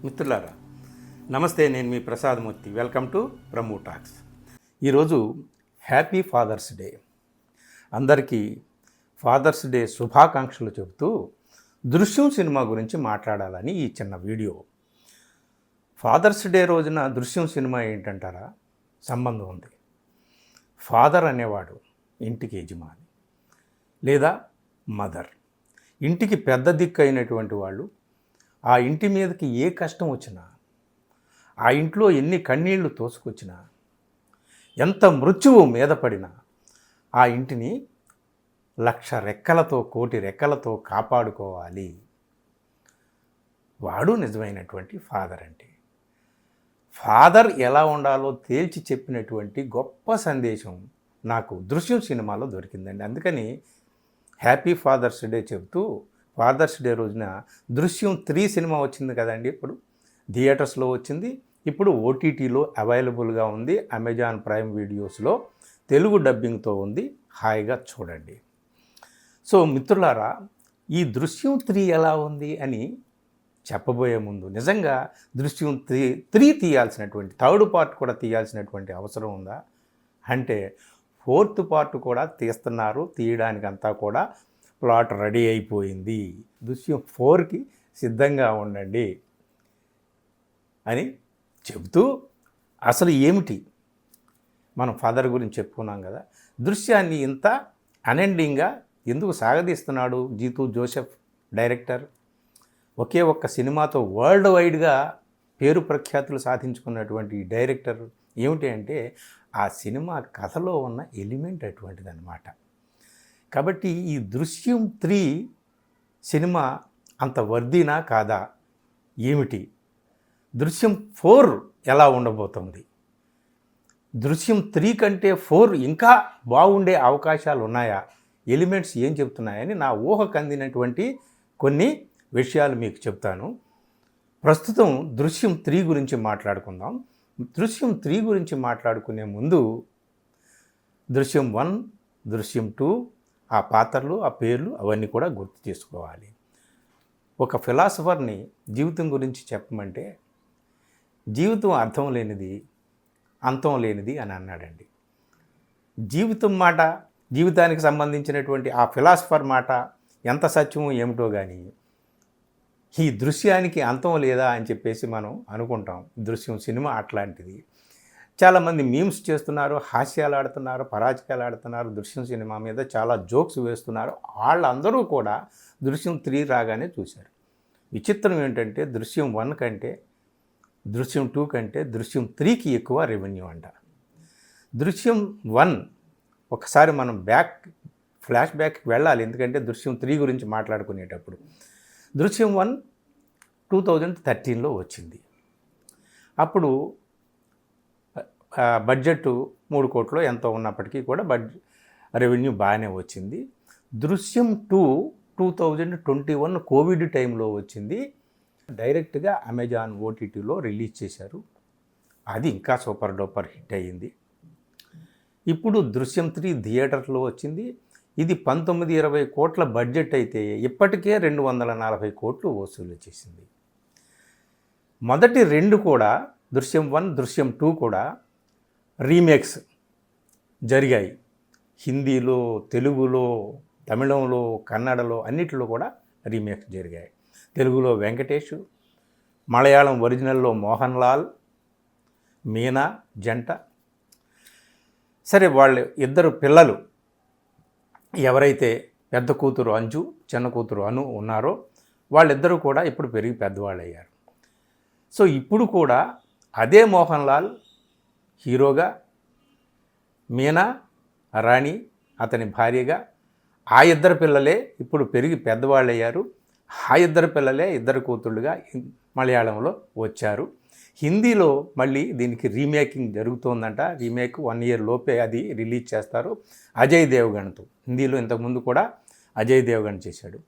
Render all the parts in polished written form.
మిత్రులారా నమస్తే, నేను మీ Prasadamurthy. Welcome to Brahmu talks. ఈరోజు హ్యాపీ ఫాదర్స్ డే. అందరికీ ఫాదర్స్ డే శుభాకాంక్షలు చెబుతూ దృశ్యం సినిమా గురించి మాట్లాడాలని ఈ చిన్న వీడియో. ఫాదర్స్ డే రోజున దృశ్యం సినిమా ఏంటంటారా? సంబంధం ఉంది. ఫాదర్ అనేవాడు ఇంటికి యజమాని లేదా మదర్, ఇంటికి పెద్ద దిక్కు అయినటువంటి వాళ్ళు. ఆ ఇంటి మీదకి ఏ కష్టం వచ్చినా, ఆ ఇంట్లో ఎన్ని కన్నీళ్లు తోసుకొచ్చినా, ఎంత మృత్యువు మీద పడినా ఆ ఇంటిని లక్ష రెక్కలతో, కోటి రెక్కలతో కాపాడుకోవాలి. వాడు నిజమైనటువంటి ఫాదర్. అంటే ఫాదర్ ఎలా ఉండాలో తేల్చి చెప్పినటువంటి గొప్ప సందేశం నాకు దృశ్యం సినిమాలో దొరికిందండి. అందుకని హ్యాపీ ఫాదర్స్ డే చెబుతూ, ఫాదర్స్ డే రోజున దృశ్యం 3 సినిమా వచ్చింది కదండి. ఇప్పుడు థియేటర్స్లో వచ్చింది, ఇప్పుడు ఓటీటీలో అవైలబుల్గా ఉంది, అమెజాన్ ప్రైమ్ వీడియోస్లో తెలుగు డబ్బింగ్తో ఉంది. హాయిగా చూడండి. సో మిత్రులారా, ఈ దృశ్యం 3 ఎలా ఉంది అని చెప్పబోయే ముందు, నిజంగా దృశ్యం 3 తీయాల్సినటువంటి, 3rd పార్ట్ కూడా తీయాల్సినటువంటి అవసరం ఉందా అంటే 4th పార్ట్ కూడా తీస్తున్నారు. తీయడానికంతా కూడా ప్లాట్ రెడీ అయిపోయింది. దృశ్యం 4కి సిద్ధంగా ఉండండి అని చెబుతూ, అసలు ఏమిటి మనం ఫాదర్ గురించి చెప్పుకున్నాం కదా, దృశ్యాన్ని ఇంత అనెండింగ్గా ఎందుకు సాగదీస్తున్నాడు జీతూ జోసెఫ్ డైరెక్టర్? ఒకే ఒక్క సినిమాతో వరల్డ్ వైడ్గా పేరు ప్రఖ్యాతులు సాధించుకున్నటువంటి డైరెక్టర్. ఏమిటి అంటే ఆ సినిమా కథలో ఉన్న ఎలిమెంట్ అటువంటిదన్నమాట. కాబట్టి ఈ దృశ్యం 3 సినిమా అంత వర్దీనా కాదా? ఏమిటి? దృశ్యం 4 ఎలా ఉండబోతుంది? దృశ్యం 3 కంటే 4 ఇంకా బాగుండే అవకాశాలు ఉన్నాయా? ఎలిమెంట్స్ ఏం చెప్తున్నాయని నా ఊహకు అందినటువంటి కొన్ని విషయాలు మీకు చెప్తాను. ప్రస్తుతం దృశ్యం 3 గురించి మాట్లాడుకుందాం. దృశ్యం 3 గురించి మాట్లాడుకునే ముందు దృశ్యం 1, దృశ్యం 2, ఆ పాత్రలు, ఆ పేర్లు అవన్నీ కూడా గుర్తు చేసుకోవాలి. ఒక ఫిలాసఫర్ని జీవితం గురించి చెప్పమంటే, జీవితం అర్థం లేనిది, అంతం లేనిది అని అన్నాడండి. జీవితం మాట, జీవితానికి సంబంధించినటువంటి ఆ ఫిలాసఫర్ మాట ఎంత సత్యమో ఏమిటో కానీ, ఈ దృశ్యానికి అంతం లేదా అని చెప్పేసి మనం అనుకుంటాం. దృశ్యం సినిమా అట్లాంటిది. చాలామంది మీమ్స్ చేస్తున్నారు, హాస్యాలు ఆడుతున్నారు, పరాజకాలు ఆడుతున్నారు, దృశ్యం సినిమా మీద చాలా జోక్స్ వేస్తున్నారు. వాళ్ళందరూ కూడా దృశ్యం 3 రాగానే చూశారు. విచిత్రం ఏంటంటే దృశ్యం 1 కంటే, దృశ్యం 2 కంటే దృశ్యం 3కి ఎక్కువ రెవెన్యూ అంట. దృశ్యం 1 ఒకసారి మనం ఫ్లాష్ బ్యాక్కి వెళ్ళాలి, ఎందుకంటే దృశ్యం 3 గురించి మాట్లాడుకునేటప్పుడు. దృశ్యం 1 2013లో వచ్చింది. అప్పుడు బడ్జెట్ 3 కోట్లు ఎంతో ఉన్నప్పటికీ కూడా రెవెన్యూ బాగానే వచ్చింది. దృశ్యం 2 2021 కోవిడ్ టైంలో వచ్చింది. డైరెక్ట్గా అమెజాన్ ఓటీటీలో రిలీజ్ చేశారు. అది ఇంకా సూపర్ డూపర్ హిట్ అయ్యింది. ఇప్పుడు దృశ్యం 3 థియేటర్లో వచ్చింది. ఇది 19-20 కోట్ల బడ్జెట్ అయితే ఇప్పటికే 240 కోట్లు వసూలు చేసింది. మొదటి 2 కూడా, దృశ్యం 1, దృశ్యం 2 కూడా రీమేక్స్ జరిగాయి. హిందీలో, తెలుగులో, తమిళంలో, కన్నడలో అన్నిటిలో కూడా రీమేక్స్ జరిగాయి. తెలుగులో వెంకటేష్, మలయాళం ఒరిజినల్లో మోహన్ లాల్, మీనా జంట. సరే, వాళ్ళు ఇద్దరు పిల్లలు ఎవరైతే పెద్ద కూతురు అంజు, చిన్న కూతురు అను ఉన్నారో వాళ్ళిద్దరూ కూడా ఇప్పుడు పెరిగి పెద్దవాళ్ళు అయ్యారు. సో ఇప్పుడు కూడా అదే మోహన్ లాల్ హీరోగా, మీనా రాణి అతని భార్యగా, ఆ ఇద్దరు పిల్లలే ఇప్పుడు పెరిగి పెద్దవాళ్ళు అయ్యారు. ఆ ఇద్దరు పిల్లలే ఇద్దరు కూతుళ్ళుగా మలయాళంలో వచ్చారు. హిందీలో మళ్ళీ దీనికి రీమేకింగ్ జరుగుతోందంట. రీమేక్ 1 year లోపే అది రిలీజ్ చేస్తారు. అజయ్ దేవగణ్తో. హిందీలో ఇంతకుముందు కూడా అజయ్ దేవగణ్ చేశాడు,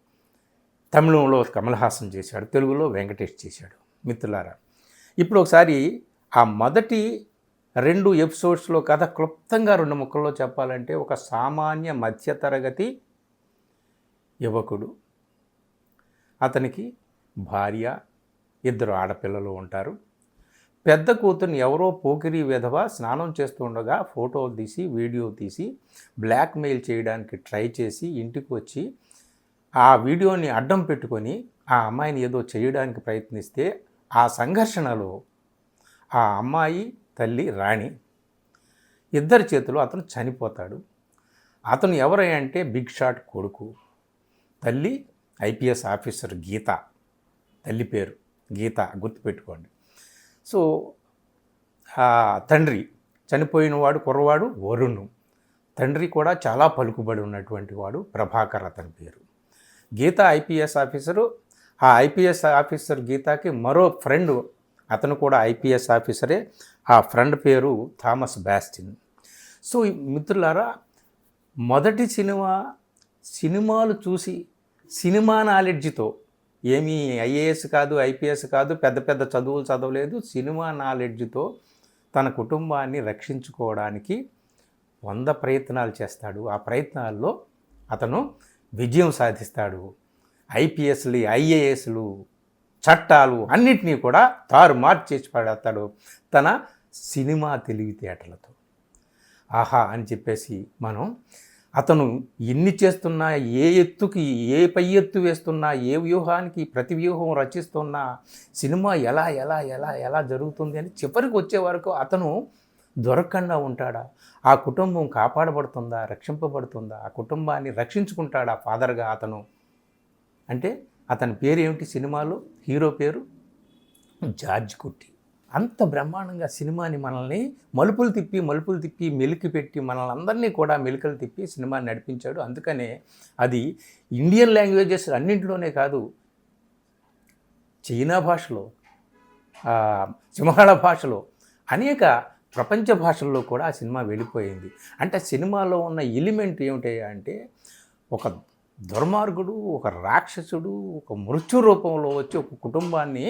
తమిళంలో కమల్ హాసన్ చేశాడు, తెలుగులో వెంకటేష్ చేశాడు. మిత్రులారా, ఇప్పుడు ఒకసారి ఆ మొదటి 2 ఎపిసోడ్స్లో కథ క్లుప్తంగా 2 ముక్కల్లో చెప్పాలంటే, ఒక సామాన్య మధ్యతరగతి యువకుడు, అతనికి భార్య, 2 ఆడపిల్లలు ఉంటారు. పెద్ద కూతుర్ని ఎవరో పోకిరీ విధవ స్నానం చేస్తుండగా ఫోటోలు తీసి, వీడియో తీసి బ్లాక్‌మెయిల్ చేయడానికి ట్రై చేసి ఇంటికి వచ్చి ఆ వీడియోని అడ్డం పెట్టుకొని ఆ అమ్మాయిని ఏదో చేయడానికి ప్రయత్నిస్తే ఆ సంఘర్షణలో ఆ అమ్మాయి తల్లి రాణి ఇద్దరి చేతిలో అతను చనిపోతాడు. అతను ఎవరై అంటే బిగ్ షాట్ కొడుకు. తల్లి ఐపీఎస్ ఆఫీసర్ గీత, తల్లి పేరు గీత, గుర్తుపెట్టుకోండి. సో తండ్రి చనిపోయినవాడు కుర్రవాడు వరుణ్. తండ్రి కూడా చాలా పలుకుబడి ఉన్నటువంటి వాడు ప్రభాకర్ అతని పేరు. గీత ఐపీఎస్ ఆఫీసరు. ఆ ఐపీఎస్ ఆఫీసర్ గీతకి మరో ఫ్రెండ్, అతను కూడా ఐపీఎస్ ఆఫీసరే. ఆ ఫ్రెండ్ పేరు థామస్ బాస్టిన్. సో మిత్రులారా, మొదటి సినిమాలు చూసి సినిమా నాలెడ్జ్తో, ఏమీ ఐఏఎస్ కాదు, ఐపీఎస్ కాదు, పెద్ద పెద్ద చదువులు చదవలేదు, సినిమా నాలెడ్జ్తో తన కుటుంబాన్ని రక్షించుకోవడానికి 100 ప్రయత్నాలు చేస్తాడు. ఆ ప్రయత్నాల్లో అతను విజయం సాధిస్తాడు. ఐపీఎస్లు, ఐఏఎస్లు, చట్టాలు అన్నిటినీ కూడా తారుమారు చేసి పడేస్తాడు తన సినిమా తెలివితేటలతో. ఆహా అని చెప్పేసి మనం అతను ఎన్ని చేస్తున్నా, ఏ ఎత్తుకి ఏ పై ఎత్తు వేస్తున్నా, ఏ వ్యూహానికి ప్రతి వ్యూహం రచిస్తున్నా, సినిమా ఎలా ఎలా ఎలా ఎలా జరుగుతుంది అని చివరికి వచ్చే వరకు అతను దొరకకుండా ఉంటాడా? ఆ కుటుంబం కాపాడబడుతుందా, రక్షింపబడుతుందా? ఆ కుటుంబాన్ని రక్షించుకుంటాడా ఫాదర్గా అతను? అంటే అతని పేరు ఏమిటి సినిమాలో? హీరో పేరు జార్జ్ కుట్టి. అంత బ్రహ్మాండంగా సినిమాని మనల్ని మలుపులు తిప్పి మెలికి పెట్టి మనల్ని అందరినీ కూడా మెలికలు తిప్పి సినిమాని నడిపించాడు. అందుకనే అది ఇండియన్ లాంగ్వేజెస్ అన్నింటిలోనే కాదు, చైనా భాషలో, సింహళ భాషలో, అనేక ప్రపంచ భాషల్లో కూడా ఆ సినిమా వెళ్ళిపోయింది. అంటే సినిమాలో ఉన్న ఎలిమెంట్ ఏమిటి అంటే, ఒక దుర్మార్గుడు, ఒక రాక్షసుడు, ఒక మృత్యు రూపంలో వచ్చి ఒక కుటుంబాన్ని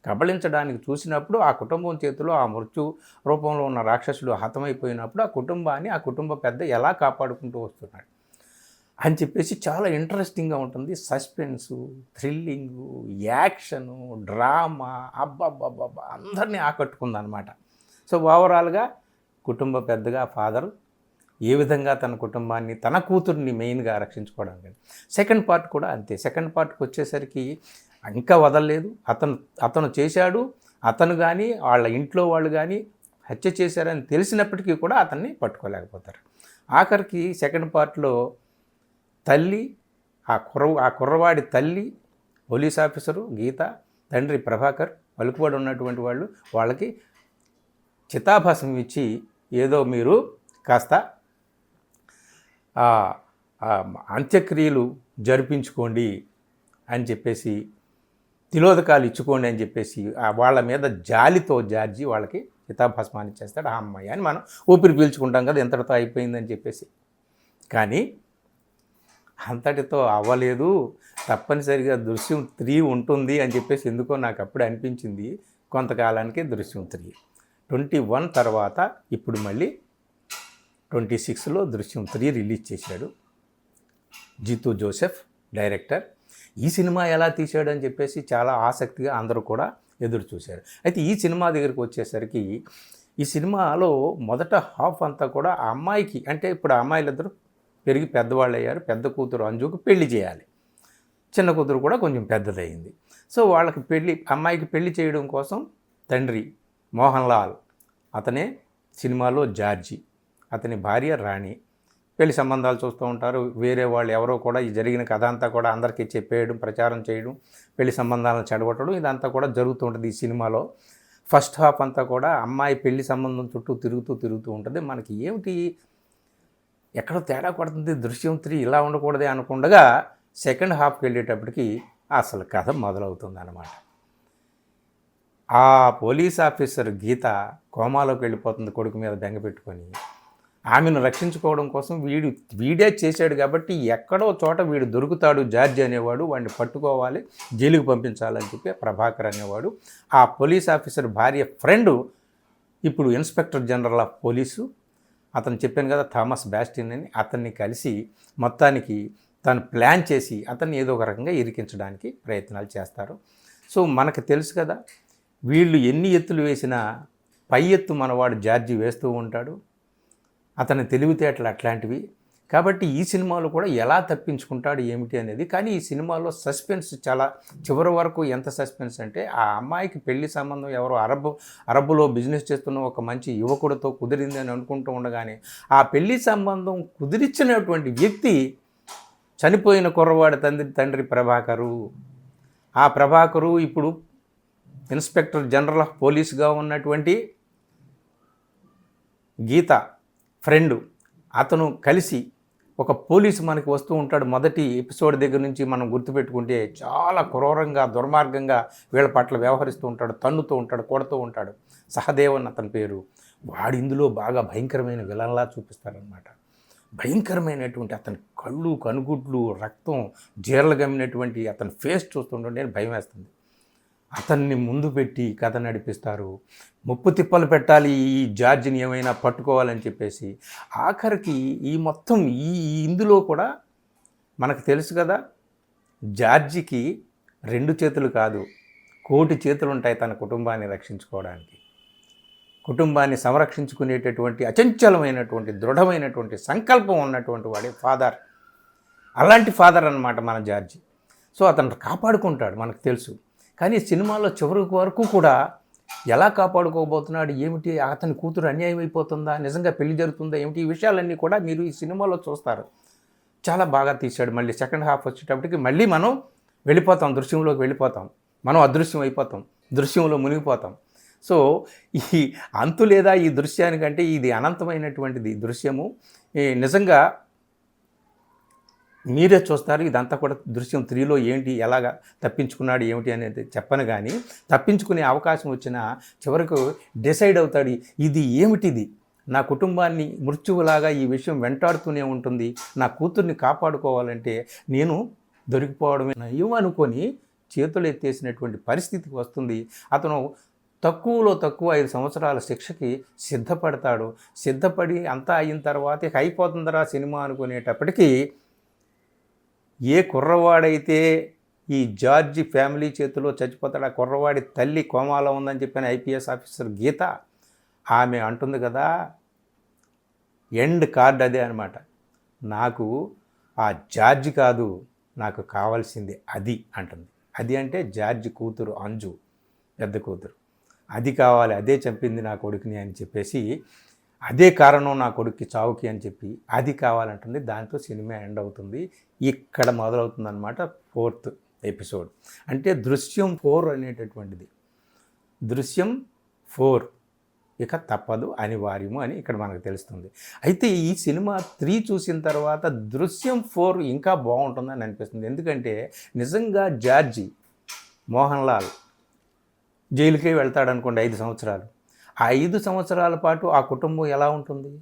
కబళించడానికి చూసినప్పుడు ఆ కుటుంబం చేతిలో ఆ మృత్యు రూపంలో ఉన్న రాక్షసుడు హతమైపోయినప్పుడు ఆ కుటుంబాన్ని ఆ కుటుంబ పెద్ద ఎలా కాపాడుకుంటూ వస్తున్నాడు అని చెప్పేసి చాలా ఇంట్రెస్టింగ్గా ఉంటుంది. సస్పెన్సు, థ్రిల్లింగు, యాక్షను, డ్రామా, అబ్బబ్బబ్బబ్బా అందరినీ ఆకట్టుకుందనమాట. సో ఓవరాల్గా కుటుంబ పెద్దగా ఫాదర్ ఏ విధంగా తన కుటుంబాన్ని, తన కూతుర్ని మెయిన్గా రక్షించుకోవడానికి. సెకండ్ పార్ట్ కూడా అంతే. సెకండ్ పార్ట్కి వచ్చేసరికి ఇంకా వదలలేదు. అతను చేశాడు. అతను కానీ వాళ్ళ ఇంట్లో వాళ్ళు కానీ హత్య చేశారని తెలిసినప్పటికీ కూడా అతన్ని పట్టుకోలేకపోతారు. ఆఖరికి సెకండ్ పార్ట్లో తల్లి, ఆ కుర్రవాడి తల్లి పోలీస్ ఆఫీసరు గీత, తండ్రి ప్రభాకర్ పలుకుబడి ఉన్నటువంటి వాళ్ళు, వాళ్ళకి చితాభాసం ఇచ్చి ఏదో మీరు కాస్త అంత్యక్రియలు జరిపించుకోండి అని చెప్పేసి, తిలోదకాలు ఇచ్చుకోండి అని చెప్పేసి వాళ్ళ మీద జాలితో జార్జి వాళ్ళకి చితాభస్మాన్ని చేస్తాడు. ఆ అమ్మాయి అని మనం ఊపిరి పీల్చుకుంటాం కదా, ఎంతటితో అయిపోయిందని చెప్పేసి. కానీ అంతటితో అవ్వలేదు, తప్పనిసరిగా దృశ్యం 3 ఉంటుంది అని చెప్పేసి ఎందుకో నాకు అప్పుడు అనిపించింది. కొంతకాలానికి దృశ్యం 3, 21 తర్వాత ఇప్పుడు మళ్ళీ 26లో దృశ్యం 3 రిలీజ్ చేశాడు. Jeethu Joseph director. ఈ సినిమా ఎలా తీశాడని చెప్పేసి చాలా ఆసక్తిగా అందరూ కూడా ఎదురు చూశారు. అయితే ఈ సినిమా దగ్గరికి వచ్చేసరికి ఈ సినిమాలో మొదట హాఫ్ అంతా కూడా ఆ అమ్మాయికి, అంటే ఇప్పుడు ఆ అమ్మాయిలిద్దరూ పెరిగి పెద్దవాళ్ళు అయ్యారు. పెద్ద కూతురు అంజుకు పెళ్లి చేయాలి, చిన్న కూతురు కూడా కొంచెం పెద్దదయ్యింది. సో వాళ్ళకి అమ్మాయికి పెళ్లి చేయడం కోసం తండ్రి మోహన్ లాల్, అతనే సినిమాలో జార్జి, అతని భార్య రాణి పెళ్లి సంబంధాలు చూస్తూ ఉంటారు. వేరే వాళ్ళు ఎవరో కూడా ఈ జరిగిన కథ అంతా కూడా అందరికీ చెప్పేయడం, ప్రచారం చేయడం, పెళ్లి సంబంధాలను చెడగొట్టడం, ఇదంతా కూడా జరుగుతూ ఉంటుంది ఈ సినిమాలో. ఫస్ట్ హాఫ్ అంతా కూడా అమ్మాయి పెళ్లి సంబంధం చుట్టూ తిరుగుతూ ఉంటుంది. మనకి ఏమిటి ఎక్కడో తేడా కొడుతుంది, దృశ్యం 3 ఇలా ఉండకూడదే అనుకుండగా సెకండ్ హాఫ్కి వెళ్ళేటప్పటికి అసలు కథ మొదలవుతుంది అన్నమాట. ఆ పోలీస్ ఆఫీసర్ గీత కోమాలోకి వెళ్ళిపోతుంది కొడుకు మీద బెంగ పెట్టుకొని. ఆమెను రక్షించుకోవడం కోసం వీడే చేశాడు కాబట్టి ఎక్కడో చోట వీడు దొరుకుతాడు జార్జ్ అనేవాడు, వాడిని పట్టుకోవాలి, జైలుకి పంపించాలని చెప్పి ప్రభాకర్ అనేవాడు, ఆ పోలీస్ ఆఫీసర్ భార్య ఫ్రెండు, ఇప్పుడు ఇన్స్పెక్టర్ జనరల్ ఆఫ్ పోలీసు, అతను చెప్పాను కదా థామస్ బాస్టిన్ అని, అతన్ని కలిసి మొత్తానికి తను ప్లాన్ చేసి అతన్ని ఏదో ఒక రకంగా ఇరికించడానికి ప్రయత్నాలు చేస్తారు. సో మనకు తెలుసు కదా, వీళ్ళు ఎన్ని ఎత్తులు వేసినా పై ఎత్తు మనవాడు జార్జి వేస్తూ ఉంటాడు. అతని తెలివితేటలు అట్లాంటివి. కాబట్టి ఈ సినిమాలో కూడా ఎలా తప్పించుకుంటాడు ఏమిటి అనేది. కానీ ఈ సినిమాలో సస్పెన్స్ చాలా చివరి వరకు ఎంత సస్పెన్స్ అంటే, ఆ అమ్మాయికి పెళ్లి సంబంధం ఎవరో అరబ్బులో బిజినెస్ చేస్తున్న ఒక మంచి యువకుడితో కుదిరింది అని అనుకుంటూ ఉండగానే ఆ పెళ్లి సంబంధం కుదిరించినటువంటి వ్యక్తి చనిపోయిన కుర్రవాడి తండ్రి ప్రభాకరు. ఆ ప్రభాకరు ఇప్పుడు ఇన్స్పెక్టర్ జనరల్ ఆఫ్ పోలీస్గా ఉన్నటువంటి గీత ఫ్రెండు. అతను కలిసి ఒక పోలీసు మనకి వస్తూ ఉంటాడు. మొదటి ఎపిసోడ్ దగ్గర నుంచి మనం గుర్తుపెట్టుకుంటే చాలా క్రూరంగా దుర్మార్గంగా వీళ్ళ పట్ల వ్యవహరిస్తూ ఉంటాడు, తన్నుతూ ఉంటాడు, కొడుతూ ఉంటాడు. సహదేవన్ అతని పేరు. వాడు ఇందులో బాగా భయంకరమైన విలన్లా చూపిస్తారనమాట. భయంకరమైనటువంటి అతని కళ్ళు, కనుగుడ్లు, రక్తం జీరలు గమ్మినటువంటి అతని ఫేస్ చూస్తుంటే భయం వేస్తుంది. అతన్ని ముందు పెట్టి కథ నడిపిస్తారు. ముప్పు తిప్పలు పెట్టాలి ఈ జార్జిని ఏమైనా పట్టుకోవాలని చెప్పేసి. ఆఖరికి ఈ మొత్తం ఇందులో కూడా మనకు తెలుసు కదా, జార్జికి 2 చేతులు కాదు 1,000,000 చేతులు ఉంటాయి తన కుటుంబాన్ని రక్షించుకోవడానికి. కుటుంబాన్ని సంరక్షించుకునేటటువంటి అచంచలమైనటువంటి దృఢమైనటువంటి సంకల్పం ఉన్నటువంటి వాడే ఫాదర్. అలాంటి ఫాదర్ అన్నమాట మన జార్జి. సో అతను కాపాడుకుంటాడు మనకు తెలుసు. కానీ సినిమాలో చివరి వరకు కూడా ఎలా కాపాడుకోబోతున్నాడు ఏమిటి, అతని కూతురు అన్యాయం అయిపోతుందా, నిజంగా పెళ్లి జరుగుతుందా ఏమిటి, ఈ విషయాలన్నీ కూడా మీరు ఈ సినిమాలో చూస్తారు. చాలా బాగా తీశాడు. మళ్ళీ సెకండ్ హాఫ్ వచ్చేటప్పటికి మళ్ళీ మనం వెళ్ళిపోతాం, దృశ్యంలోకి వెళ్ళిపోతాం, మనం అదృశ్యం అయిపోతాం, దృశ్యంలో మునిగిపోతాం. సో ఈ అంతు లేదా ఈ దృశ్యానికంటే ఇది అనంతమైనటువంటిది దృశ్యము. నిజంగా మీరే చూస్తారు. ఇదంతా కూడా దృశ్యం 3లో ఏంటి, ఎలాగా తప్పించుకున్నాడు ఏమిటి అనేది చెప్పను. కానీ తప్పించుకునే అవకాశం వచ్చినా చివరకు డిసైడ్ అవుతాడు, ఇది ఏమిటిది, నా కుటుంబాన్ని మృత్యువులాగా ఈ విషయం వెంటాడుతూనే ఉంటుంది, నా కూతుర్ని కాపాడుకోవాలంటే నేను దొరికిపోవడమే నయం అనుకొని చేతులు ఎత్తేసినటువంటి పరిస్థితికి వస్తుంది. అతను తక్కువలో తక్కువ 5 సంవత్సరాల శిక్షకి సిద్ధపడతాడు. సిద్ధపడి అంతా అయిన తర్వాత ఇక అయిపోతుందరా సినిమా అనుకునేటప్పటికీ ఏ కుర్రవాడైతే ఈ జార్జి ఫ్యామిలీ చేతిలో చచ్చిపోతాడు, ఆ కుర్రవాడి తల్లి కోమాలో ఉందని చెప్పిన ఐపీఎస్ ఆఫీసర్ గీత, ఆమె అంటుంది కదా, ఎండ్ కార్డ్ అదే అనమాట. నాకు ఆ జార్జి కాదు, నాకు కావాల్సింది అది అంటుంది. అది అంటే జార్జి కూతురు అంజు, పెద్ద కూతురు. అది కావాలి, అదే చంపింది నా కొడుకుని అని చెప్పేసి, అదే కారణం నా కొడుక్కి చావుకి అని చెప్పి అది కావాలంటుంది. దాంతో సినిమా ఎండ్ అవుతుంది. ఇక్కడ మొదలవుతుంది అనమాట 4th ఎపిసోడ్. అంటే దృశ్యం 4 అనేటటువంటిది. దృశ్యం 4 ఇక తప్పదు, అనివార్యము అని ఇక్కడ మనకు తెలుస్తుంది. అయితే ఈ సినిమా 3 చూసిన తర్వాత దృశ్యం 4 ఇంకా బాగుంటుందని అనిపిస్తుంది. ఎందుకంటే నిజంగా జార్జి మోహన్ లాల్ జైలుకే వెళ్తాడనుకోండి 5 సంవత్సరాలు. ఆ 5 సంవత్సరాల పాటు ఆ కుటుంబం ఎలా ఉంటుంది,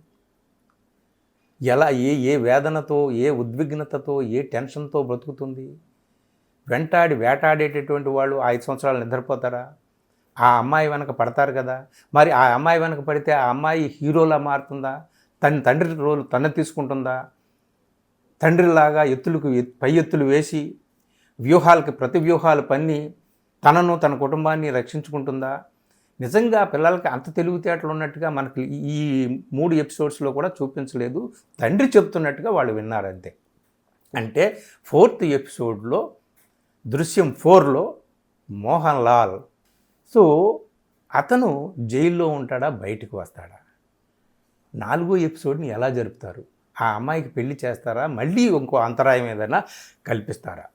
ఎలా ఏ వేదనతో, ఏ ఉద్విగ్నతతో, ఏ టెన్షన్తో బ్రతుకుతుంది. వేటాడేటటువంటి వాళ్ళు 5 సంవత్సరాలు నిద్రపోతారా? ఆ అమ్మాయి వెనక పడతారు కదా. మరి ఆ అమ్మాయి వెనక పడితే ఆ అమ్మాయి హీరోలా మారుతుందా? తండ్రి రోల్ తన తీసుకుంటుందా? తండ్రిలాగా పై ఎత్తులు వేసి ప్రతి వ్యూహాలు పన్ని తనను తన కుటుంబాన్ని రక్షించుకుంటుందా? నిజంగా పిల్లలకి అంత తెలివితేటలు ఉన్నట్టుగా మనకి ఈ 3 ఎపిసోడ్స్లో కూడా చూపించలేదు. తండ్రి చెప్తున్నట్టుగా వాళ్ళు విన్నారంతే. అంటే 4th ఎపిసోడ్లో దృశ్యం 4లో మోహన్ లాల్, సో అతను జైల్లో ఉంటాడా, బయటకు వస్తాడా, 4వ ఎపిసోడ్ని ఎలా జరుపుతారు, ఆ అమ్మాయికి పెళ్లి చేస్తారా, మళ్ళీ ఇంకో అంతరాయం ఏదైనా కల్పిస్తారా?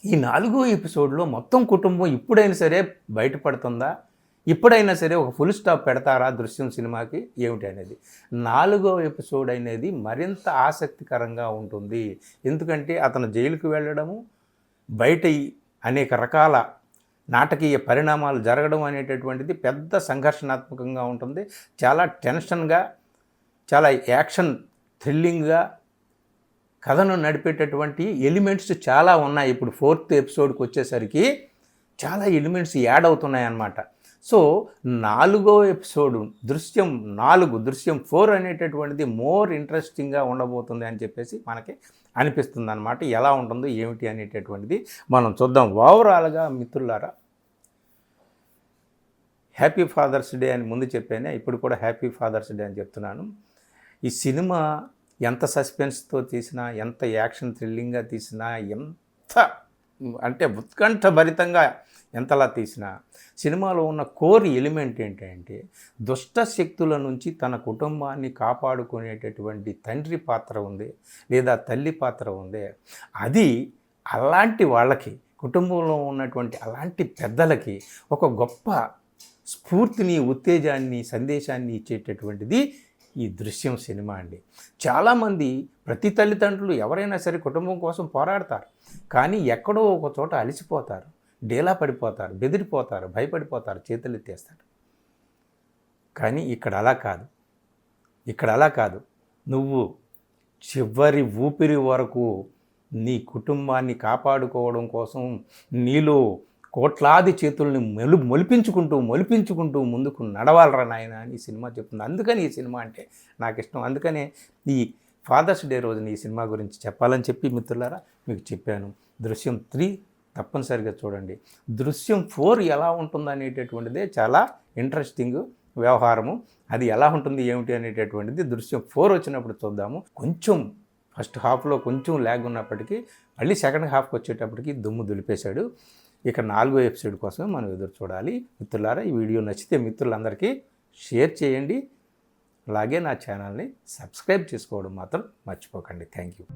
ఈ 4వ ఎపిసోడ్లో మొత్తం కుటుంబం ఇప్పుడైనా సరే బయటపడుతుందా, ఇప్పుడైనా సరే ఒక ఫుల్ స్టాప్ పెడతారా దృశ్యం సినిమాకి ఏమిటి అనేది. 4వ ఎపిసోడ్ అనేది మరింత ఆసక్తికరంగా ఉంటుంది. ఎందుకంటే అతను జైలుకు వెళ్ళడము, బయట అనేక రకాల నాటకీయ పరిణామాలు జరగడం అనేటటువంటిది పెద్ద సంఘర్షణాత్మకంగా ఉంటుంది. చాలా టెన్షన్గా, చాలా యాక్షన్ థ్రిల్లింగ్గా కథను నడిపేటటువంటి ఎలిమెంట్స్ చాలా ఉన్నాయి. ఇప్పుడు 4th ఎపిసోడ్కి వచ్చేసరికి చాలా ఎలిమెంట్స్ యాడ్ అవుతున్నాయి అన్నమాట. సో 4వ ఎపిసోడ్ దృశ్యం 4 దృశ్యం 4 అనేటటువంటిది మోర్ ఇంట్రెస్టింగ్గా ఉండబోతుంది అని చెప్పేసి మనకి అనిపిస్తుంది అన్నమాట. ఎలా ఉంటుందో ఏమిటి అనేటటువంటిది మనం చూద్దాం. ఓవరాల్గా మిత్రులారా, హ్యాపీ ఫాదర్స్ డే అని ముందు చెప్పానే, ఇప్పుడు కూడా హ్యాపీ ఫాదర్స్ డే అని చెప్తున్నాను. ఈ సినిమా ఎంత సస్పెన్స్తో తీసినా, ఎంత యాక్షన్ థ్రిల్లింగ్గా తీసినా, ఎంత అంటే ఉత్కంఠభరితంగా ఎంతలా తీసినా, సినిమాలో ఉన్న కోర్ ఎలిమెంట్ ఏంటంటే దుష్ట శక్తుల నుంచి తన కుటుంబాన్ని కాపాడుకునేటటువంటి తండ్రి పాత్ర ఉంది, లేదా తల్లి పాత్ర ఉంది. అది అలాంటి వాళ్ళకి, కుటుంబంలో ఉన్నటువంటి అలాంటి పెద్దలకి ఒక గొప్ప స్ఫూర్తిని, ఉత్తేజాన్ని, సందేశాన్ని ఇచ్చేటటువంటిది ఈ దృశ్యం సినిమా అండి. చాలామంది, ప్రతి తల్లిదండ్రులు ఎవరైనా సరే కుటుంబం కోసం పోరాడతారు, కానీ ఎక్కడో ఒక చోట అలసిపోతారు, డేలా పడిపోతారు, బెదిరిపోతారు, భయపడిపోతారు, చేతులెత్తేస్తారు. కానీ ఇక్కడ అలా కాదు. నువ్వు చివరి ఊపిరి వరకు నీ కుటుంబాన్ని కాపాడుకోవడం కోసం నీలో కోట్లాది చేతుల్ని మొలిపించుకుంటూ ముందుకు నడవాలరా నాయన అని ఈ సినిమా చెప్తుంది. అందుకని ఈ సినిమా అంటే నాకు ఇష్టం. అందుకనే ఈ ఫాదర్స్ డే రోజున ఈ సినిమా గురించి చెప్పాలని చెప్పి మిత్రులారా మీకు చెప్పాను. దృశ్యం 3 తప్పనిసరిగా చూడండి. దృశ్యం 4 ఎలా ఉంటుంది అనేటటువంటిదే చాలా ఇంట్రెస్టింగ్ వ్యవహారము. అది ఎలా ఉంటుంది ఏమిటి అనేటటువంటిది దృశ్యం 4 వచ్చినప్పుడు చూద్దాము. కొంచెం ఫస్ట్ హాఫ్లో కొంచెం ల్యాగ్ ఉన్నప్పటికీ మళ్ళీ సెకండ్ హాఫ్కి వచ్చేటప్పటికి దుమ్ము దులిపేశాడు. ఇక 4వ ఎపిసోడ్ కోసమే మనం ఎదురు చూడాలి. మిత్రులారా, ఈ వీడియో నచ్చితే మిత్రులందరికీ షేర్ చేయండి. అలాగే నా ఛానల్ని సబ్స్క్రైబ్ చేసుకోవడం మాత్రం మర్చిపోకండి. Thank you.